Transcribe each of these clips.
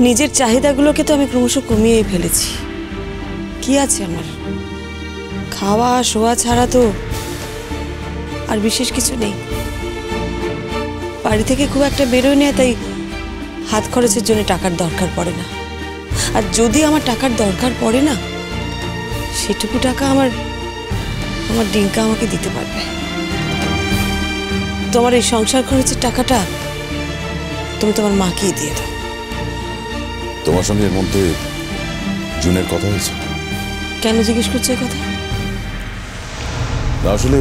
নিজের চাহিদাগুলোকে তো আমি ক্রমশ কমিয়েই ফেলেছি। কি আছে আমার? খাওয়া শোয়া ছাড়া তো আর বিশেষ কিছু নেই। বাড়ি থেকে খুব একটা বেরোয় না, তাই হাত খরচের জন্য টাকার দরকার পড়ে না। আর যদি আমার টাকার দরকার পড়ে না, সেটুকু টাকা আমার ডিঙ্কা আমাকে দিতে পারবে। তোমার এই সংসার খরচের টাকাটা তুমি তোমার মাকেই দিয়ে দাও। তোমার সঙ্গে এর মধ্যে জুনের কথা হয়েছে? কেন জিজ্ঞেস করছো এই কথা? না, আসলে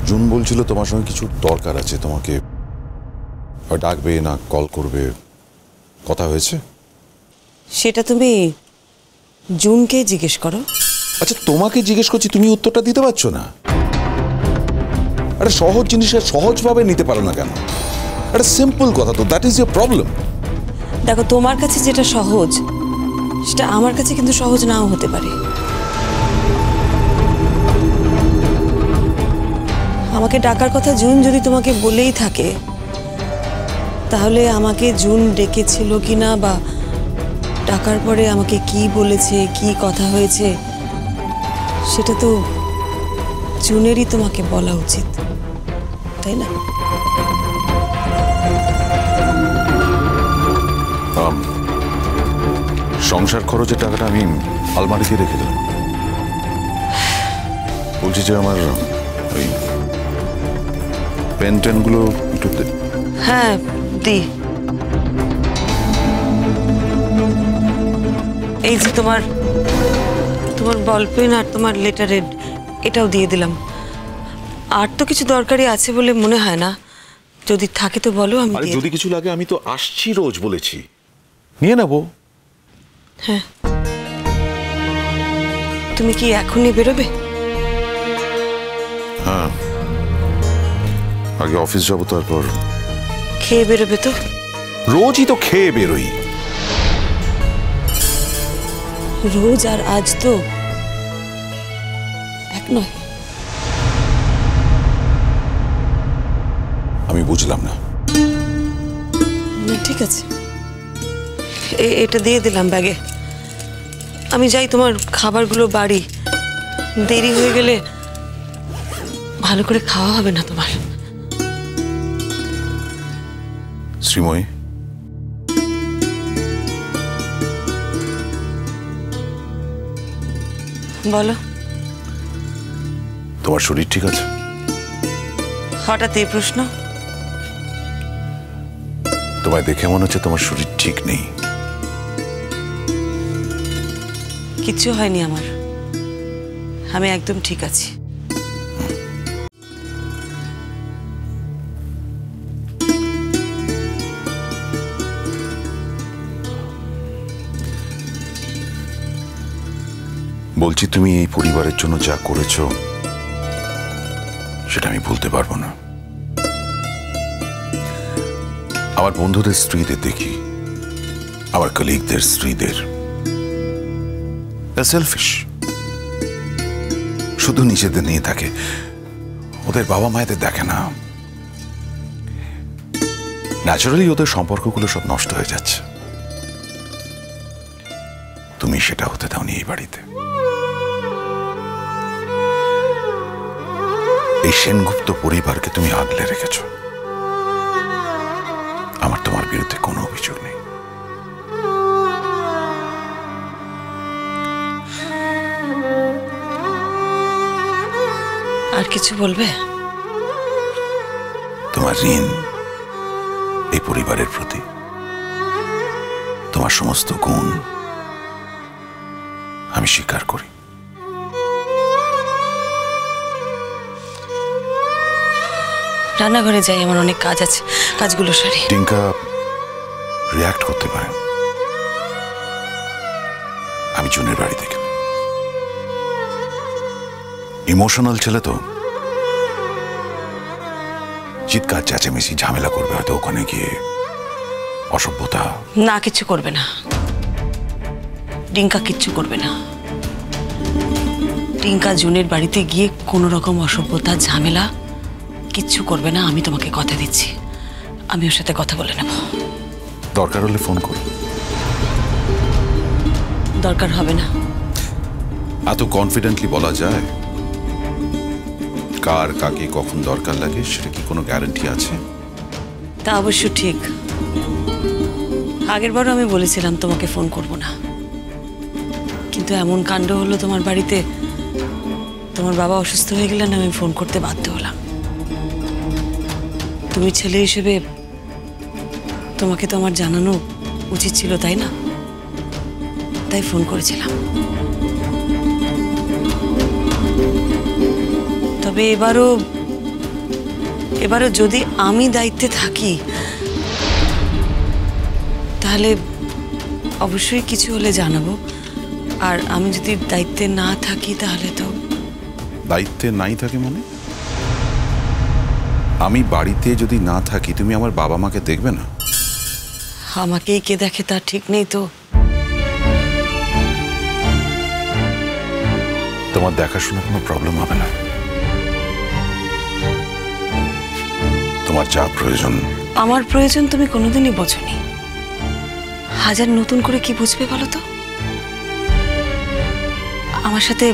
জুন বলছিল তোমার সঙ্গে কিছু দরকার আছে, তোমাকে ডাকবে না কল করবে, কথা হয়েছে? সেটা তুমি জুনকে জিজ্ঞেস করো। আচ্ছা, তোমাকে জিজ্ঞেস করছি, তুমি উত্তরটা দিতে পারছো না? একটা সহজ জিনিসের সহজভাবে নিতে পারো না কেন? একটা সিম্পল কথা তো, দ্যাট ইজ ইয়োর প্রবলেম। দেখো, তোমার কাছে যেটা সহজ সেটা আমার কাছে কিন্তু সহজ নাও হতে পারে। আমাকে ডাকার কথা জুন যদি তোমাকে বলেই থাকে, তাহলে আমাকে জুন ডেকেছিল কিনা বা ডাকার পরে আমাকে কি বলেছে, কি কথা হয়েছে, সেটা তো জুনেরই তোমাকে বলা উচিত, তাই না? সংসার খরচের টাকাটা আমি আলমারিতে রেখে দিলাম। বলছি যে আমার ওই পেন টেনগুলো একটু। হ্যাঁ, দি। এই যে তোমার বল পেন আর তোমার লেটার হেড, এটাও দিয়ে দিলাম। আর তো কিছু দরকারি আছে বলে মনে হয় না। যদি থাকে তো বলো, আমি যদি কিছু লাগে আমি তো আসছি রোজ, বলেছি নিয়ে নেবো। হ্যাঁ, তুমি কি এখনই বেরোবে? হ্যাঁ, আগে অফিস যাবো, তারপর খেয়ে বেরোবে তো? রোজই তো খেয়ে বেরোই। রোজ আর আজ তো এক নয়। আমি বুঝলাম না। ঠিক আছে, এটা দিয়ে দিলাম ব্যাগে। আমি যাই, তোমার খাবারগুলো বাড়ি। দেরি হয়ে গেলে ভালো করে খাওয়া হবে না তোমার। শ্রীময়ী, বলো। তোমার শরীর ঠিক আছে? হঠাৎ এই প্রশ্ন? তোমায় দেখে মনে হচ্ছে তোমার শরীর ঠিক নেই। কিচ্ছু হয়নি আমার, আমি একদম ঠিক আছি। বলছি, তুমি এই পরিবারের জন্য যা করেছো সেটা আমি ভুলতে পারবো না। আমার বন্ধুদের স্ত্রীদের দেখি, আমার কলিগদের স্ত্রীদের, সেলফিশ, শুধু নিজেদের নিয়ে থাকে, ওদের বাবা মায়েদের দেখে না। ন্যাচারালি ওদের সম্পর্কগুলো সব নষ্ট হয়ে যাচ্ছে। তুমি সেটা হতে দাওনি এই বাড়িতে। এই সেনগুপ্ত পরিবারকে তুমি আগলে রেখেছ। আমার তোমার বিরুদ্ধে কোনো অভিযোগ নেই। আর কিছু বলবে? তোমার ঋণ এই পরিবারের প্রতি, তোমার সমস্ত গুণ আমি স্বীকার করি। রান্নাঘরে যাই, আমার অনেক কাজ আছে, কাজগুলো সারি। টিঙ্কা রিয়াক্ট করতে পারে। আমি জুনের বাড়ি থেকে ইমোশনাল ছেলে তো, চিৎকার চেঁচামেচি ঝামেলা করবে হয়তো ওখানে গিয়ে, অসভ্যতা। না, কিছু করবে না টিঙ্কা, কিচ্ছু করবে না। টিঙ্কা জুনের বাড়িতে গিয়ে কোনো রকম অসভ্যতা ঝামেলা কিচ্ছু করবে না, আমি তোমাকে কথা দিচ্ছি। আমি ওর সাথে কথা বলে নেব। দরকার হলে ফোন করো। দরকার হবে না। এত কনফিডেন্টলি বলা যায়? কার কাকে কখন দরকার লাগে সেটা কি কোনো গ্যারান্টি আছে? তা অবশ্য ঠিক। আগেরবারও আমি বলেছিলাম তোমাকে ফোন করব না, কিন্তু এমন কাণ্ড হলো তোমার বাড়িতে, তোমার বাবা অসুস্থ হয়ে গেলেন, আমি ফোন করতে বাধ্য হলাম। তুমি ছেলে হিসেবে তোমাকে তো আমার জানানো উচিত ছিল, তাই না? তাই ফোন করেছিলাম। তবে এবারও যদি আমি দায়িত্বে থাকি তাহলে অবশ্যই কিছু হলে জানাবো, আর আমি যদি দায়িত্বে না থাকি তাহলে তো। দায়িত্বে নাই থাকে মানে? আমি বাড়িতে যদি না থাকি তুমি আমার বাবা মাকে দেখবে না? আমাকেই কে দেখে তা ঠিক নেই তো। তোমার দেখাশোনা কোনো প্রবলেম হবে না। তোমার যা প্রয়োজন। আমার প্রয়োজন তুমি কোনোদিনই বোঝোনি। হাজার নতুন করে কি বুঝবে বলো তো? আমার সাথে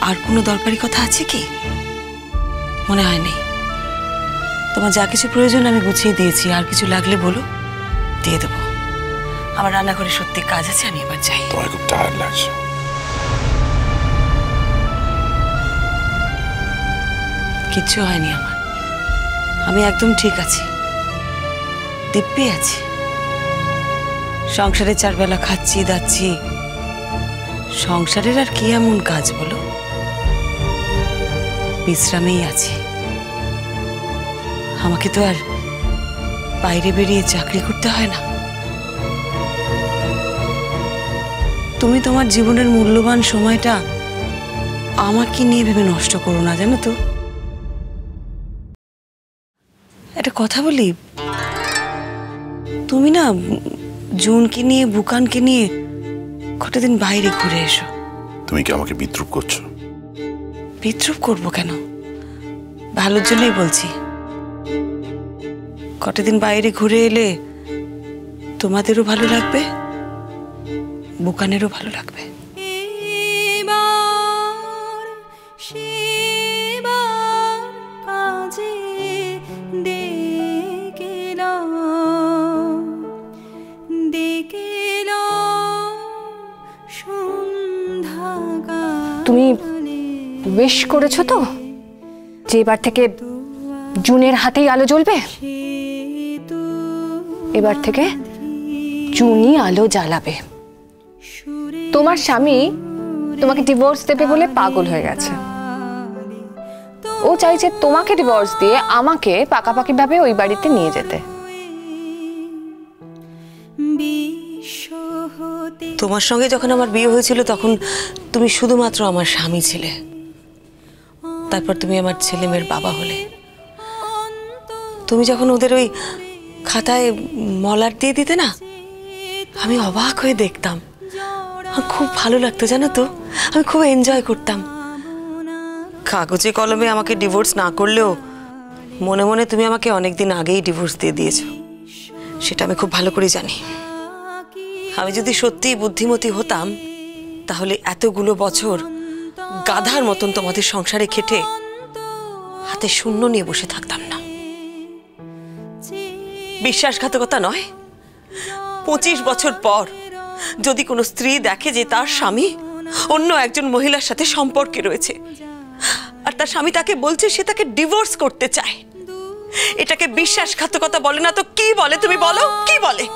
আর কোনো দরকারি কথা আছে কি? মনে হয় নেই। তোমার যা কিছু প্রয়োজন আমি গুছিয়ে দিয়েছি, আর কিছু লাগলে বলো, দিয়ে দেবো। আমার রান্নাঘরে সত্যি কাজ আছে, আমি এবার যাই। তোমার খুব টায়ার্ড লাগছে। কিচ্ছু হয়নি আমার, আমি একদম ঠিক আছি, দিব্যি আছি। সংসারে 4 বেলা খাচ্ছি দাচ্ছি। সংসারের আর কি এমন কাজ বলো? বিশ্রামেই আছি। আমাকে তো আর বাইরে বেরিয়ে চাকরি করতে হয় না। তুমি তোমার জীবনের মূল্যবান সময়টা আমাকে নিয়ে ভেবে নষ্ট করো না, জানো তো? একটা কথা বলি, তুমি না জুনকে নিয়ে, বুকানকে নিয়ে কটা দিন বাইরে ঘুরে এসো। তুমি কি আমাকে বিদ্রুপ করছো? বিদ্রুপ করবো কেন? ভালোর জন্যই বলছি। কটা দিন বাইরে ঘুরে এলে তোমাদেরও ভালো লাগবে, বুকানেরও ভালো লাগবে। তুমি উইশ করেছো তো যে এবার থেকে জুনের হাতেই আলো জ্বলবে? এবার থেকে জুনই আলো জ্বালাবে। তোমার স্বামী তোমাকে ডিভোর্স দেবে বলে পাগল হয়ে গেছে। ও চাইছে তোমাকে ডিভোর্স দিয়ে আমাকে পাকাপাকি ভাবে ওই বাড়িতে নিয়ে যেতে। তোমার সঙ্গে যখন আমার বিয়ে হয়েছিল তখন তুমি শুধুমাত্র আমার স্বামী ছিলে, তারপর তুমি আমার ছেলে মেয়ের বাবা হলে। তুমি যখন ওদের ওই খাতায় মলার দিয়ে দিতে না, আমি অবাক হয়ে দেখতাম। আমার খুব ভালো লাগতো, জানো তো? আমি খুব এনজয় করতাম। কাগজে কলমে আমাকে ডিভোর্স না করলেও মনে মনে তুমি আমাকে অনেকদিন আগেই ডিভোর্স দিয়ে দিয়েছো, সেটা আমি খুব ভালো করে জানি। আমি যদি সত্যিই বুদ্ধিমতী হতাম তাহলে এতগুলো বছর গাধার মতন তোমাদের সংসারে খেটে হাতে শূন্য নিয়ে বসে থাকতাম না। বিশ্বাসঘাতকতা নয়, 25 বছর পর যদি কোনো স্ত্রী দেখে যে তার স্বামী অন্য একজন মহিলার সাথে সম্পর্কে রয়েছে আর তার স্বামী তাকে বলছে সে তাকে ডিভোর্স করতে চায়, এটাকে বিশ্বাসঘাতকতা বলে না তো কি বলে? তুমি বলো, কি বলে?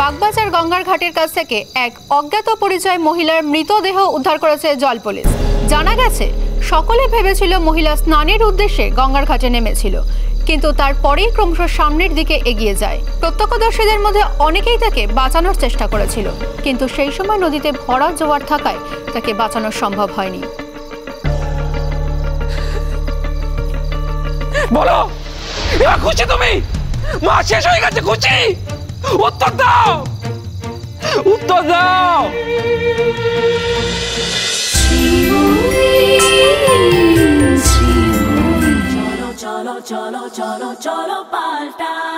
বাগবাজার গঙ্গার ঘাটের কাছ থেকে এক অজ্ঞাত পরিচয় মহিলার মৃতদেহ উদ্ধার করেছে জল পুলিশ। জানা গেছে সকলে ভেবেছিল মহিলা স্নানের উদ্দেশ্যে গঙ্গার ঘাটে নেমেছিল, কিন্তু তারপরেই ক্রমশ সামনের দিকে এগিয়ে যায়। প্রত্যক্ষদর্শীদের মধ্যে অনেকেই তাকে বাঁচানোর চেষ্টা করেছিল, কিন্তু সেই সময় নদীতে ভরা জোয়ার থাকায় তাকে বাঁচানো সম্ভব হয়নি। বলো, এবার খুশি তুমি? মা শেষ হয়ে গেছে, খুশি? উত্তর দাও, উত্তর দাও। চলো চলো চলো চলো চলো পাল্টাই।